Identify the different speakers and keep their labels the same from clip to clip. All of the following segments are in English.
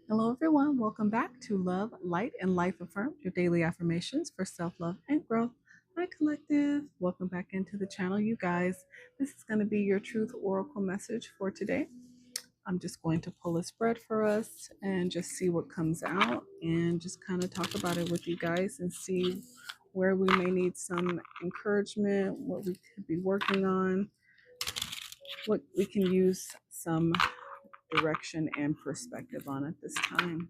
Speaker 1: Hello, everyone. Welcome back to Love, Light, and Life Affirmed, your daily affirmations for self love and growth. Hi, Collective. Welcome back into the channel, you guys. This is going to be your truth oracle message for today. I'm just going to pull a spread for us and just see what comes out and just kind of talk about it with you guys and see where we may need some encouragement, what we could be working on, what we can use some direction and perspective on at this time.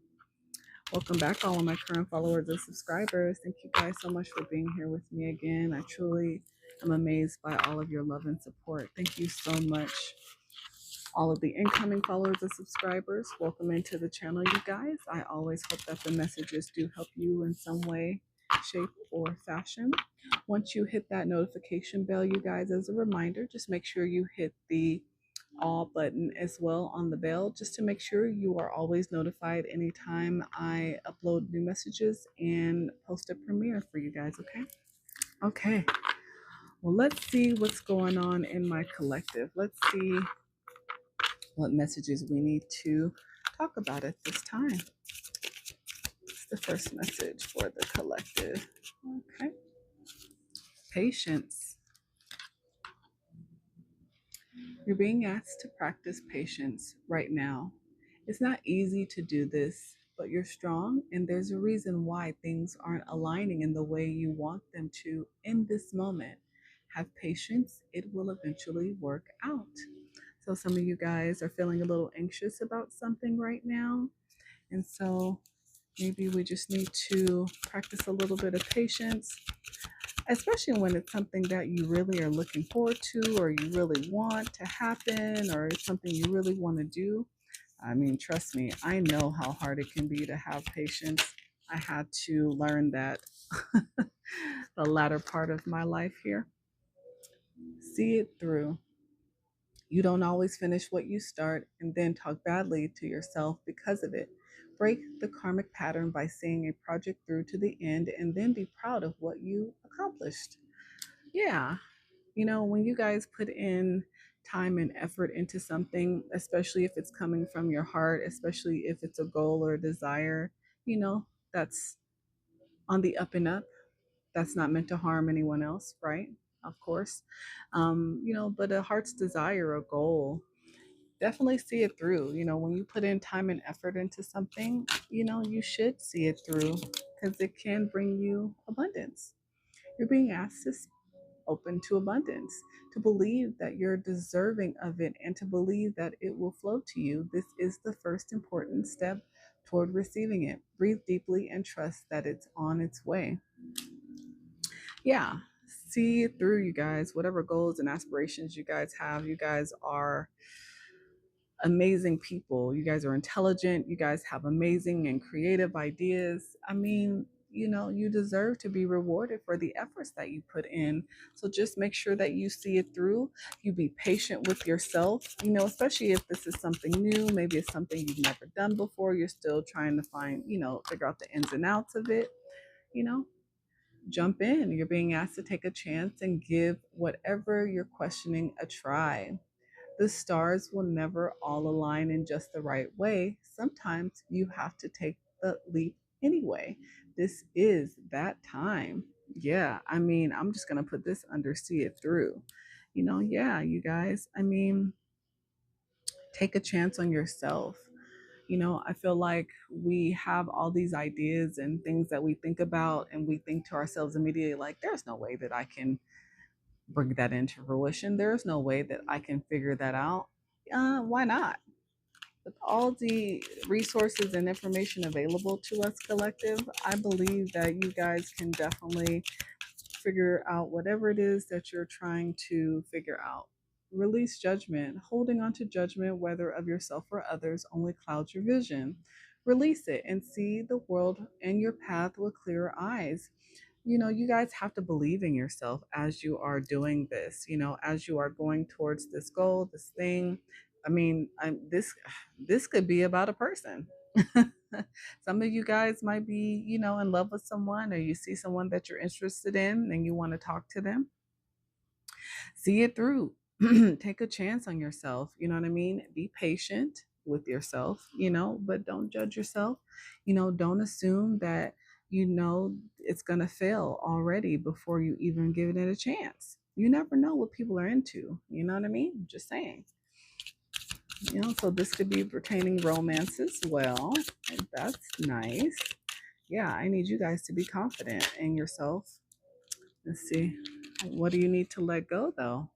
Speaker 1: Welcome back, all of my current followers and subscribers. Thank you guys so much for being here with me again. I truly am amazed by all of your love and support. Thank you so much. All of the incoming followers and subscribers, welcome into the channel, you guys. I always hope that the messages do help you in some way, shape, or fashion. Once you hit that notification bell, you guys, as a reminder, just make sure you hit the all button as well on the bell just to make sure you are always notified anytime I upload new messages and post a premiere for you guys, okay? Okay, well, let's see what's going on in my collective. Let's see what messages we need to talk about at this time. It's the first message for the collective. Okay, patience. You're being asked to practice patience right now. It's not easy to do this, but you're strong, and there's a reason why things aren't aligning in the way you want them to in this moment. Have patience, it will eventually work out. So, some of you guys are feeling a little anxious about something right now, and so maybe we just need to practice a little bit of patience, especially when it's something that you really are looking forward to or you really want to happen or it's something you really want to do. I mean, trust me, I know how hard it can be to have patience. I had to learn that the latter part of my life here. See it through. You don't always finish what you start and then talk badly to yourself because of it. Break the karmic pattern by seeing a project through to the end and then be proud of what you accomplished. Yeah, you know, when you guys put in time and effort into something, especially if it's coming from your heart, especially if it's a goal or a desire, you know, that's on the up and up. That's not meant to harm anyone else, right? Of course. But a heart's desire, a goal, definitely see it through. You know, when you put in time and effort into something, you should see it through because it can bring you abundance. You're being asked to open to abundance, to believe that you're deserving of it, and to believe that it will flow to you. This is the first important step toward receiving it. Breathe deeply and trust that it's on its way. Yeah, see it through, you guys. Whatever goals and aspirations you guys have, you guys are amazing people. You guys are intelligent. You guys have amazing and creative ideas. I mean, you deserve to be rewarded for the efforts that you put in. So just make sure that you see it through. You be patient with yourself, especially if this is something new. Maybe it's something you've never done before. You're still trying to figure out the ins and outs of it, you know. Jump in. You're being asked to take a chance and give whatever you're questioning a try. The stars will never all align in just the right way. Sometimes you have to take the leap anyway. This is that time. Yeah, I mean, I'm just going to put this under see it through. Yeah, you guys, I mean, take a chance on yourself. I feel like we have all these ideas and things that we think about, and we think to ourselves immediately, like, there's no way that I can bring that into fruition. There's no way that I can figure that out. Why not? With all the resources and information available to us, collective, I believe that you guys can definitely figure out whatever it is that you're trying to figure out. Release judgment. Holding on to judgment, whether of yourself or others, only clouds your vision. Release it and see the world and your path with clearer eyes. You guys have to believe in yourself as you are doing this, as you are going towards this goal, this thing. I mean, this could be about a person. Some of you guys might be, in love with someone, or you see someone that you're interested in and you want to talk to them. See it through. Take a chance on yourself. You know what I mean? Be patient. with yourself, but don't judge yourself. Don't assume that it's going to fail already before you even give it a chance. You never know what people are into. You know what I mean? Just saying. So this could be pertaining romance as well. And that's nice. Yeah, I need you guys to be confident in yourself. Let's see. What do you need to let go, though?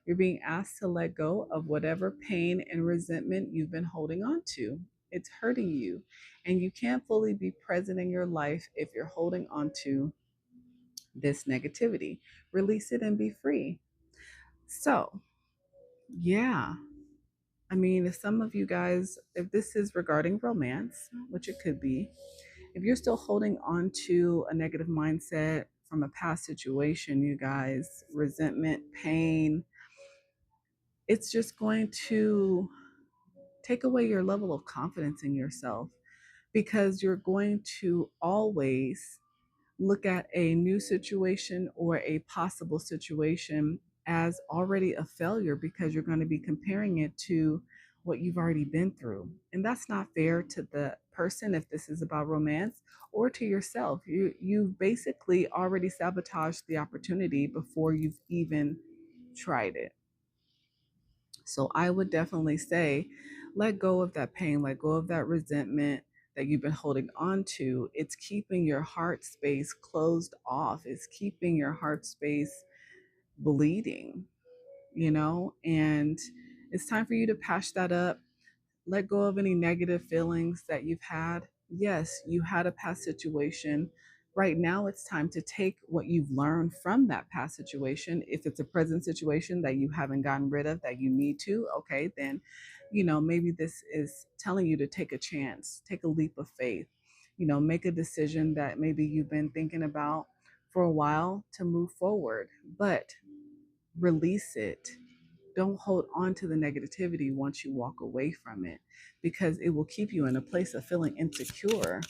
Speaker 1: You're being asked to let go of whatever pain and resentment you've been holding on to. It's hurting you, and you can't fully be present in your life if you're holding on to this negativity. Release it and be free. So, yeah. I mean, if some of you guys, if this is regarding romance, which it could be, if you're still holding on to a negative mindset from a past situation, you guys, resentment, pain, it's just going to take away your level of confidence in yourself, because you're going to always look at a new situation or a possible situation as already a failure, because you're going to be comparing it to what you've already been through. And that's not fair to the person, if this is about romance, or to yourself. You basically already sabotaged the opportunity before you've even tried it. So I would definitely say, let go of that pain, let go of that resentment that you've been holding on to. It's keeping your heart space closed off, it's keeping your heart space bleeding, and it's time for you to patch that up. Let go of any negative feelings that you've had. Yes, you had a past situation. Right now, it's time to take what you've learned from that past situation. If it's a present situation that you haven't gotten rid of, that you need to, okay, then, maybe this is telling you to take a chance, take a leap of faith, make a decision that maybe you've been thinking about for a while to move forward, but release it. Don't hold on to the negativity once you walk away from it, because it will keep you in a place of feeling insecure.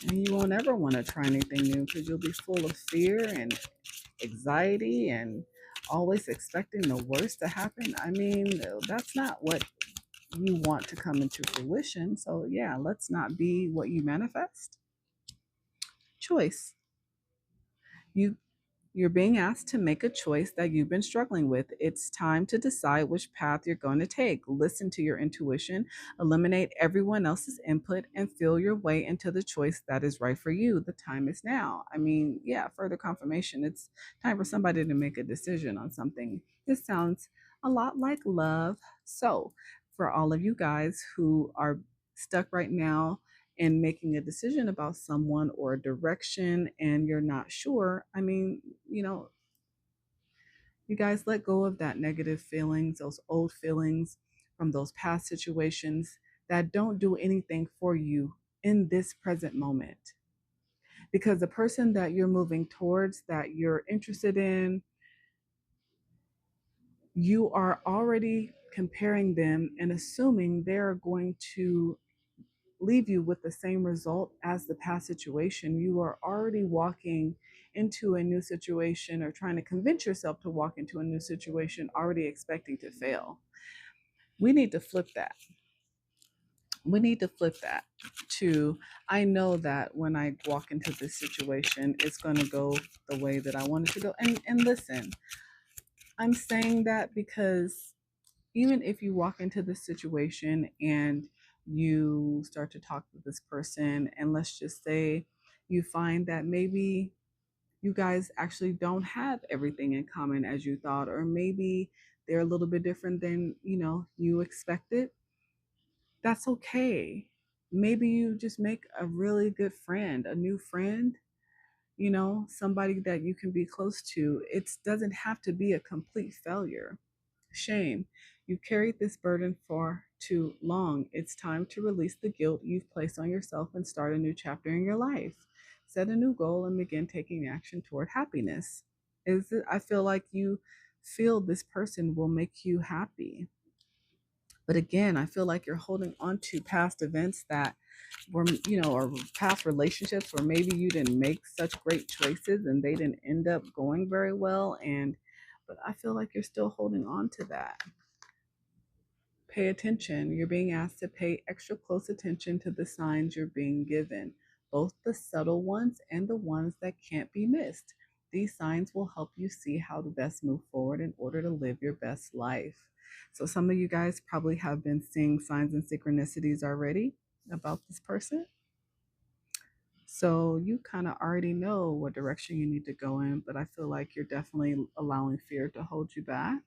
Speaker 1: And you won't ever want to try anything new, because you'll be full of fear and anxiety and always expecting the worst to happen. I mean, that's not what you want to come into fruition. So, yeah, let's not be what you manifest. Choice. You You're being asked to make a choice that you've been struggling with. It's time to decide which path you're going to take. Listen to your intuition, eliminate everyone else's input, and feel your way into the choice that is right for you. The time is now. I mean, yeah, further confirmation. It's time for somebody to make a decision on something. This sounds a lot like love. So, for all of you guys who are stuck right now and making a decision about someone or a direction and you're not sure, I mean, you guys let go of that negative feelings, those old feelings from those past situations that don't do anything for you in this present moment. Because the person that you're moving towards, that you're interested in, you are already comparing them and assuming they're going to leave you with the same result as the past situation. You are already walking into a new situation, or trying to convince yourself to walk into a new situation already expecting to fail. We need to flip that. We need to flip that to, I know that when I walk into this situation, it's going to go the way that I want it to go. And listen, I'm saying that because even if you walk into this situation and you start to talk to this person, and let's just say you find that maybe you guys actually don't have everything in common as you thought, or maybe they're a little bit different than you expected, that's okay. Maybe you just make a really good friend, a new friend, somebody that you can be close to. It doesn't have to be a complete failure. Shame. You carried this burden for too long. It's time to release the guilt you've placed on yourself and start a new chapter in your life. Set a new goal and begin taking action toward happiness. I feel like you feel this person will make you happy. But again, I feel like you're holding on to past events that were, or past relationships where maybe you didn't make such great choices and they didn't end up going very well. But I feel like you're still holding on to that. pay attention. You're being asked to pay extra close attention to the signs you're being given, both the subtle ones and the ones that can't be missed. These signs will help you see how to best move forward in order to live your best life. So, some of you guys probably have been seeing signs and synchronicities already about this person. So, you kind of already know what direction you need to go in, but I feel like you're definitely allowing fear to hold you back.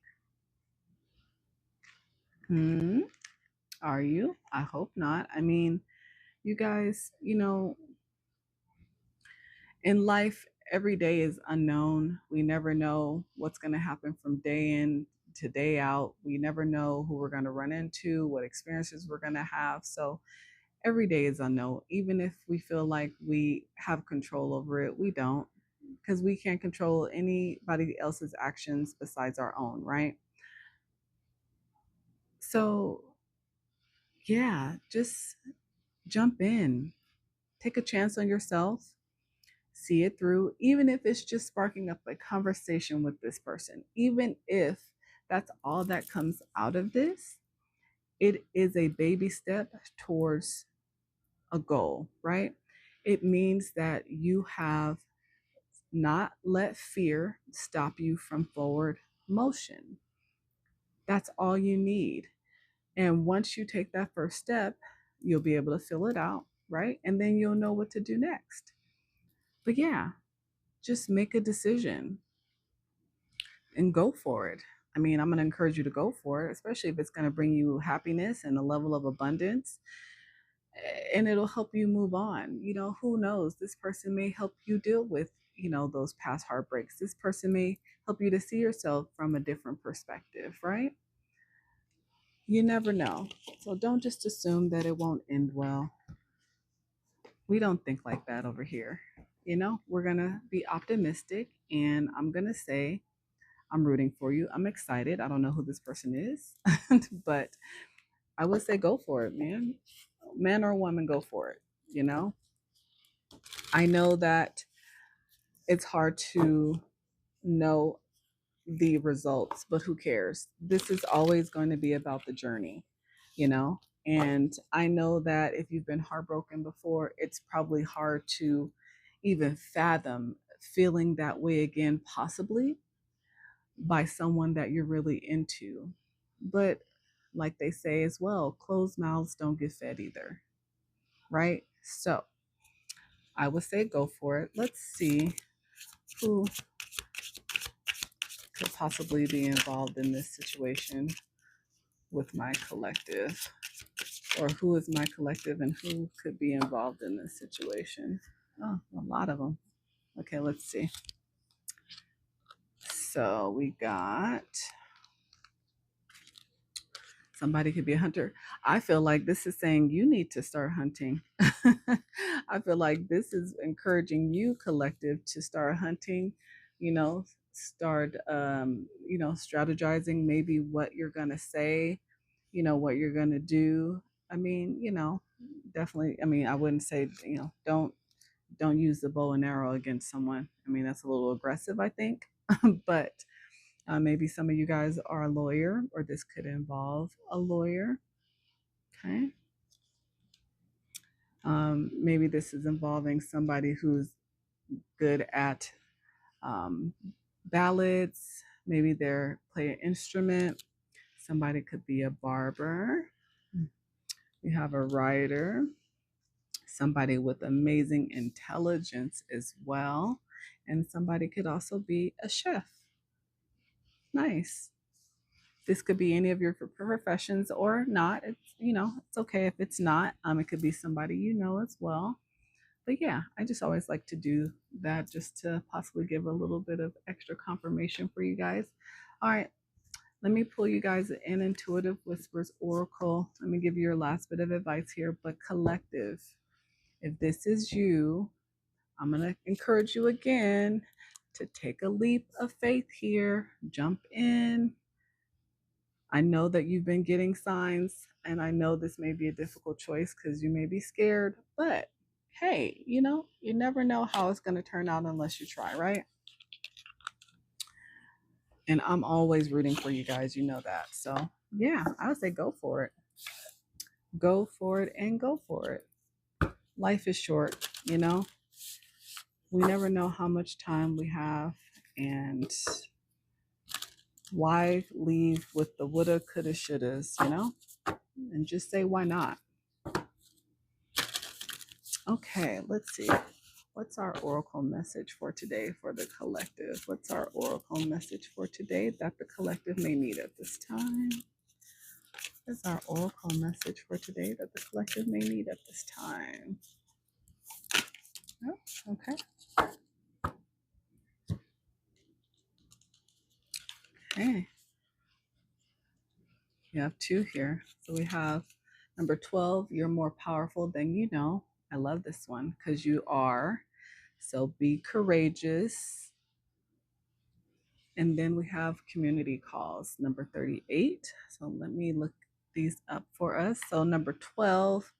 Speaker 1: Hmm. Are you? I hope not. I mean, you guys, in life, every day is unknown. We never know what's going to happen from day in to day out. We never know who we're going to run into, what experiences we're going to have. So every day is unknown. Even if we feel like we have control over it, we don't, because we can't control anybody else's actions besides our own, right? So, yeah, just jump in, take a chance on yourself, see it through, even if it's just sparking up a conversation with this person, even if that's all that comes out of this, it is a baby step towards a goal, right? It means that you have not let fear stop you from forward motion. That's all you need. And once you take that first step, you'll be able to fill it out, right? And then you'll know what to do next. But yeah, just make a decision and go for it. I mean, I'm going to encourage you to go for it, especially if it's going to bring you happiness and a level of abundance, and it'll help you move on. Who knows? This person may help you deal with, those past heartbreaks. This person may help you to see yourself from a different perspective, right? You never know. So don't just assume that it won't end well. We don't think like that over here. We're going to be optimistic, and I'm going to say, I'm rooting for you. I'm excited. I don't know who this person is, but I would say go for it, man. Man or woman, go for it. You know, I know that it's hard to know the results, but who cares? This is always going to be about the journey, you know? And I know that if you've been heartbroken before, it's probably hard to even fathom feeling that way again, possibly by someone that you're really into. But like they say as well, closed mouths don't get fed either, right? So I would say go for it. Let's see who could possibly be involved in this situation with my collective, or who is my collective and who could be involved in this situation. Oh, a lot of them. Okay, let's see. So we got somebody could be a hunter. I feel like this is saying you need to start hunting. I feel like this is encouraging you, collective, to start hunting, start, strategizing maybe what you're going to say, what you're going to do. I mean, definitely, I mean, I wouldn't say, don't use the bow and arrow against someone. I mean, that's a little aggressive, I think. But maybe some of you guys are a lawyer, or this could involve a lawyer. Okay. Maybe this is involving somebody who's good at um, ballads. Maybe they're play an instrument. Somebody could be a barber. We have a writer. Somebody with amazing intelligence as well. And somebody could also be a chef. Nice. This could be any of your professions or not. It's okay if it's not. It could be somebody as well. But yeah, I just always like to do that just to possibly give a little bit of extra confirmation for you guys. All right, let me pull you guys in Intuitive Whispers Oracle. Let me give you your last bit of advice here. But collective, if this is you, I'm going to encourage you again to take a leap of faith here. Jump in. I know that you've been getting signs, and I know this may be a difficult choice because you may be scared, but hey, you never know how it's going to turn out unless you try, right? And I'm always rooting for you guys, you know that. So Yeah, I would say go for it. Go for it and go for it. Life is short, you know? We never know how much time we have, and why leave with the woulda, coulda, shouldas, you know? And just say, why not? Okay, let's see. What's our oracle message for today for the collective? What's our oracle message for today that the collective may need at this time? What's our oracle message for today that the collective may need at this time? Oh, okay. Okay. You have two here. So we have number 12, you're more powerful than you know. I love this one because you are. So be courageous. And then we have community calls, number 38. So let me look these up for us. So number 12,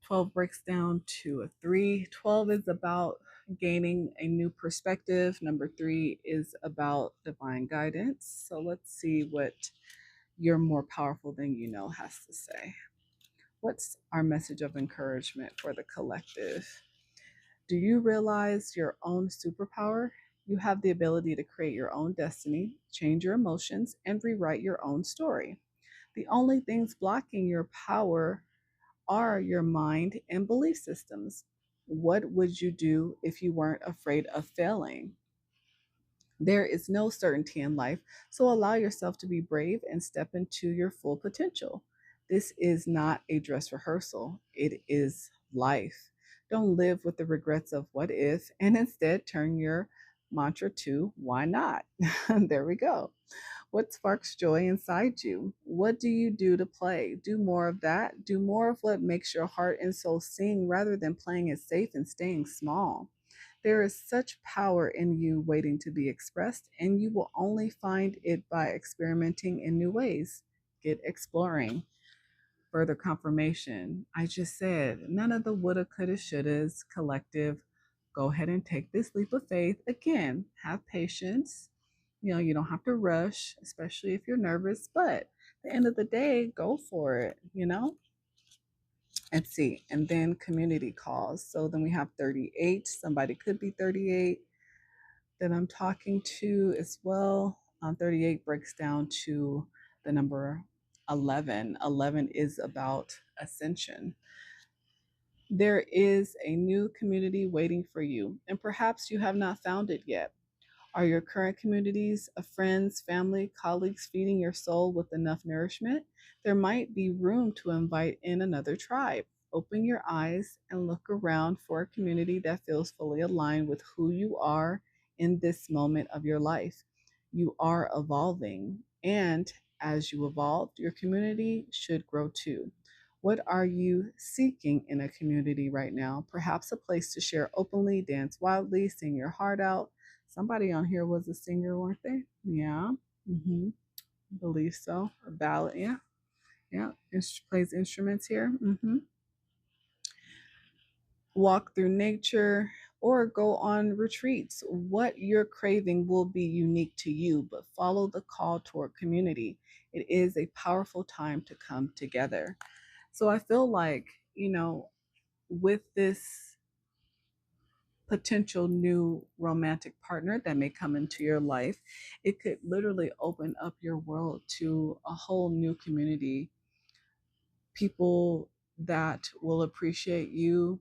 Speaker 1: 12 breaks down to a 3. 12 is about gaining a new perspective. Number 3 is about divine guidance. So let's see what you're more powerful than you know has to say. What's our message of encouragement for the collective? Do you realize your own superpower? You have the ability to create your own destiny, change your emotions, and rewrite your own story. The only things blocking your power are your mind and belief systems. What would you do if you weren't afraid of failing? There is no certainty in life, so allow yourself to be brave and step into your full potential. This is not a dress rehearsal, it is life. Don't live with the regrets of what if, and instead turn your mantra to why not? There we go. What sparks joy inside you? What do you do to play? Do more of that. Do more of what makes your heart and soul sing rather than playing it safe and staying small. There is such power in you waiting to be expressed, and you will only find it by experimenting in new ways. Get exploring. Further confirmation. I just said none of the woulda, coulda, shouldas. Collective. Go ahead and take this leap of faith. Again, have patience. You know, you don't have to rush, especially if you're nervous, but at the end of the day, go for it, you know? And see. And then community calls. So then we have 38. Somebody could be 38 that I'm talking to as well. 38 breaks down to the number 11. 11 is about ascension. There is a new community waiting for you, and perhaps you have not found it yet. Are your current communities of friends, family, colleagues feeding your soul with enough nourishment? There might be room to invite in another tribe. Open your eyes and look around for a community that feels fully aligned with who you are in this moment of your life. You are evolving, and as you evolve, your community should grow too. What are you seeking in a community right now? Perhaps a place to share openly, dance wildly, sing your heart out. Somebody on here was a singer, weren't they? Yeah. Mm-hmm. Believe so. A ballad. Yeah. Yeah. Plays instruments here. Mm-hmm. Walk through nature or go on retreats. What you're craving will be unique to you, but follow the call toward community. It is a powerful time to come together. So I feel like, with this potential new romantic partner that may come into your life, it could literally open up your world to a whole new community, people that will appreciate you,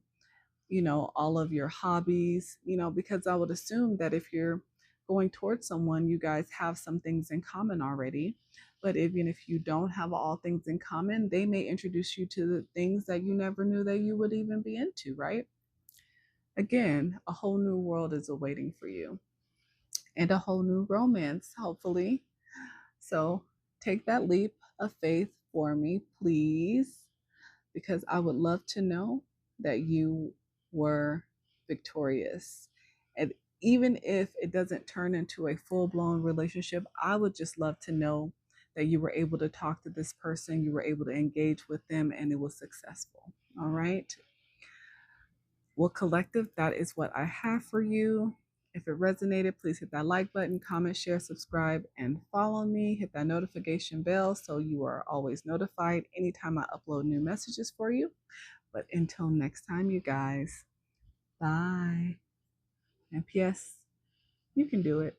Speaker 1: all of your hobbies, because I would assume that if you're going towards someone, you guys have some things in common already. But even if you don't have all things in common, they may introduce you to the things that you never knew that you would even be into, right? Again, a whole new world is awaiting for you and a whole new romance, hopefully. So take that leap of faith for me, please, because I would love to know that you were victorious. And even if it doesn't turn into a full blown relationship, I would just love to know that you were able to talk to this person, you were able to engage with them, and it was successful. All right. Well, collective, that is what I have for you. If it resonated, please hit that like button, comment, share, subscribe, and follow me. Hit that notification bell so you are always notified anytime I upload new messages for you. But until next time, you guys, bye. And P.S., you can do it.